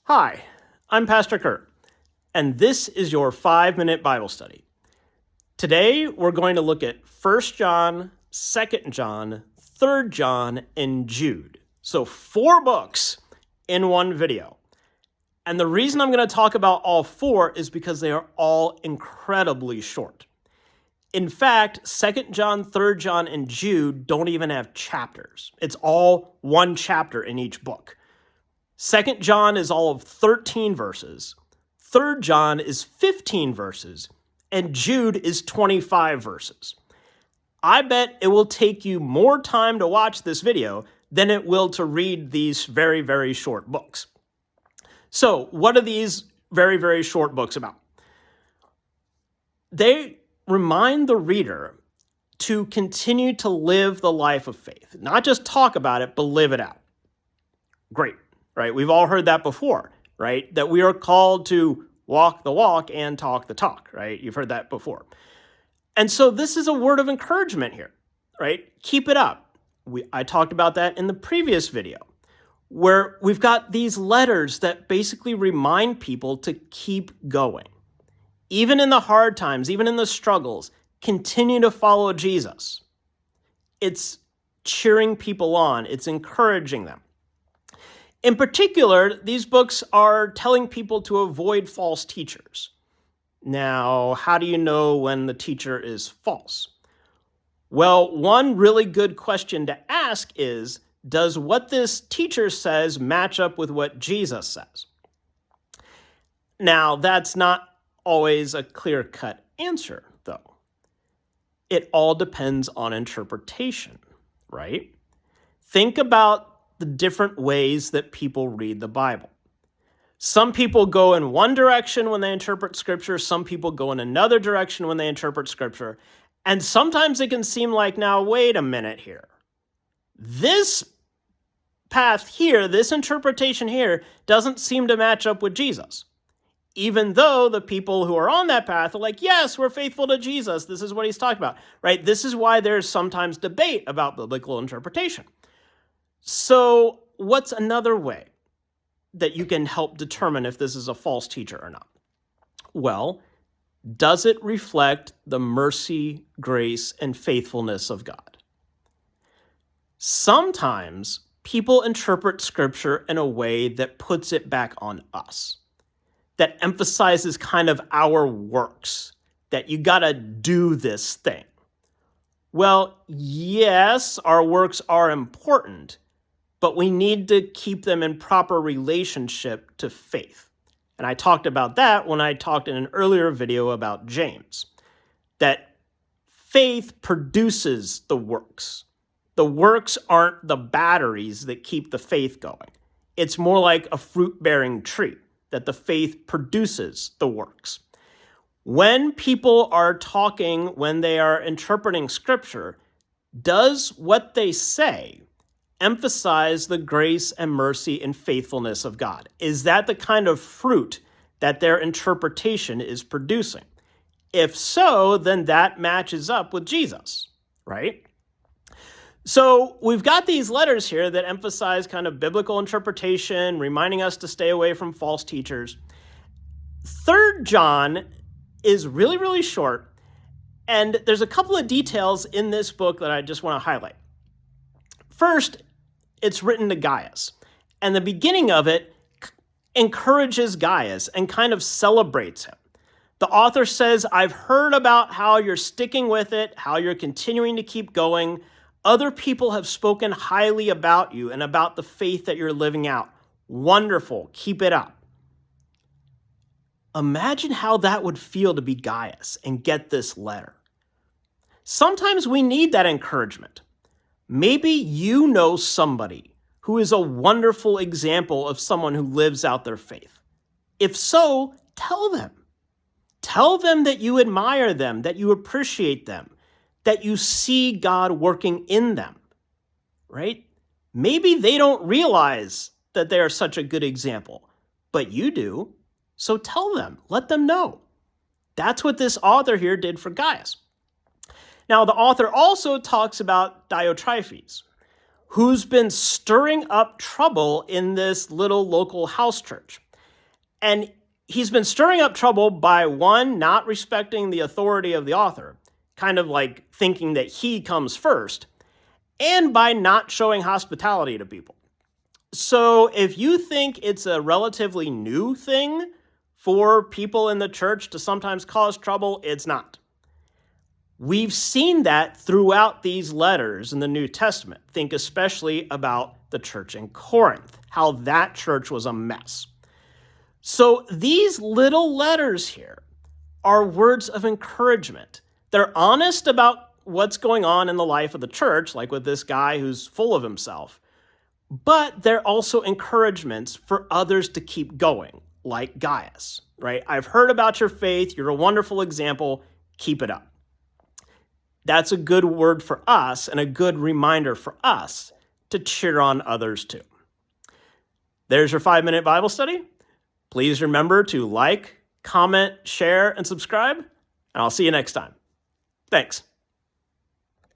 Hi, I'm Pastor Kurt, and this is your 5-minute Bible study. Today, we're going to look at 1 John, 2 John, 3 John, and Jude. So 4 books in one video. And the reason I'm going to talk about all 4 is because they are all incredibly short. In fact, 2 John, 3 John, and Jude don't even have chapters. It's all one chapter in each book. 2 John is all of 13 verses, 3 John is 15 verses, and Jude is 25 verses. I bet it will take you more time to watch this video than it will to read these very, very short books. So, what are these very, very short books about? They remind the reader to continue to live the life of faith. Not just talk about it, but live it out. Great. Right? We've all heard that before, right? That we are called to walk the walk and talk the talk, right? You've heard that before. And so this is a word of encouragement here, right? Keep it up. I talked about that in the previous video, where we've got these letters that basically remind people to keep going. Even in the hard times, even in the struggles, continue to follow Jesus. It's cheering people on. It's encouraging them. In particular, these books are telling people to avoid false teachers. Now, how do you know when the teacher is false? Well, one really good question to ask is, does what this teacher says match up with what Jesus says? Now, that's not always a clear-cut answer, though. It all depends on interpretation, right? Think about the different ways that people read the Bible. Some people go in one direction when they interpret Scripture. Some people go in another direction when they interpret Scripture. And sometimes it can seem like, now, wait a minute here. This path here, this interpretation here, doesn't seem to match up with Jesus. Even though the people who are on that path are like, yes, we're faithful to Jesus. This is what he's talking about, right? This is why there's sometimes debate about biblical interpretation. So what's another way that you can help determine if this is a false teacher or not? Well, does it reflect the mercy, grace, and faithfulness of God? Sometimes people interpret Scripture in a way that puts it back on us, that emphasizes kind of our works, that you gotta do this thing. Well, yes, our works are important, but we need to keep them in proper relationship to faith. And I talked about that when I talked in an earlier video about James, that faith produces the works. The works aren't the batteries that keep the faith going. It's more like a fruit-bearing tree, that the faith produces the works. When people are talking, when they are interpreting Scripture, does what they say emphasize the grace and mercy and faithfulness of God? Is that the kind of fruit that their interpretation is producing? If so, then that matches up with Jesus, right? So we've got these letters here that emphasize kind of biblical interpretation, reminding us to stay away from false teachers. 3 John is really, really short, and there's a couple of details in this book that I just want to highlight. First, it's written to Gaius, and the beginning of it encourages Gaius and kind of celebrates him. The author says, I've heard about how you're sticking with it, how you're continuing to keep going. Other people have spoken highly about you and about the faith that you're living out. Wonderful. Keep it up. Imagine how that would feel to be Gaius and get this letter. Sometimes we need that encouragement. Maybe you know somebody who is a wonderful example of someone who lives out their faith. If so, tell them. Tell them that you admire them, that you appreciate them, that you see God working in them, right? Maybe they don't realize that they are such a good example, but you do. So tell them, let them know. That's what this author here did for Gaius. Now, the author also talks about Diotrephes, who's been stirring up trouble in this little local house church. And he's been stirring up trouble by, one, not respecting the authority of the author, kind of like thinking that he comes first, and by not showing hospitality to people. So if you think it's a relatively new thing for people in the church to sometimes cause trouble, it's not. We've seen that throughout these letters in the New Testament. Think especially about the church in Corinth, how that church was a mess. So these little letters here are words of encouragement. They're honest about what's going on in the life of the church, like with this guy who's full of himself. But they're also encouragements for others to keep going, like Gaius, right? I've heard about your faith. You're a wonderful example. Keep it up. That's a good word for us and a good reminder for us to cheer on others too. There's your 5-minute Bible study. Please remember to like, comment, share, and subscribe, and I'll see you next time. Thanks.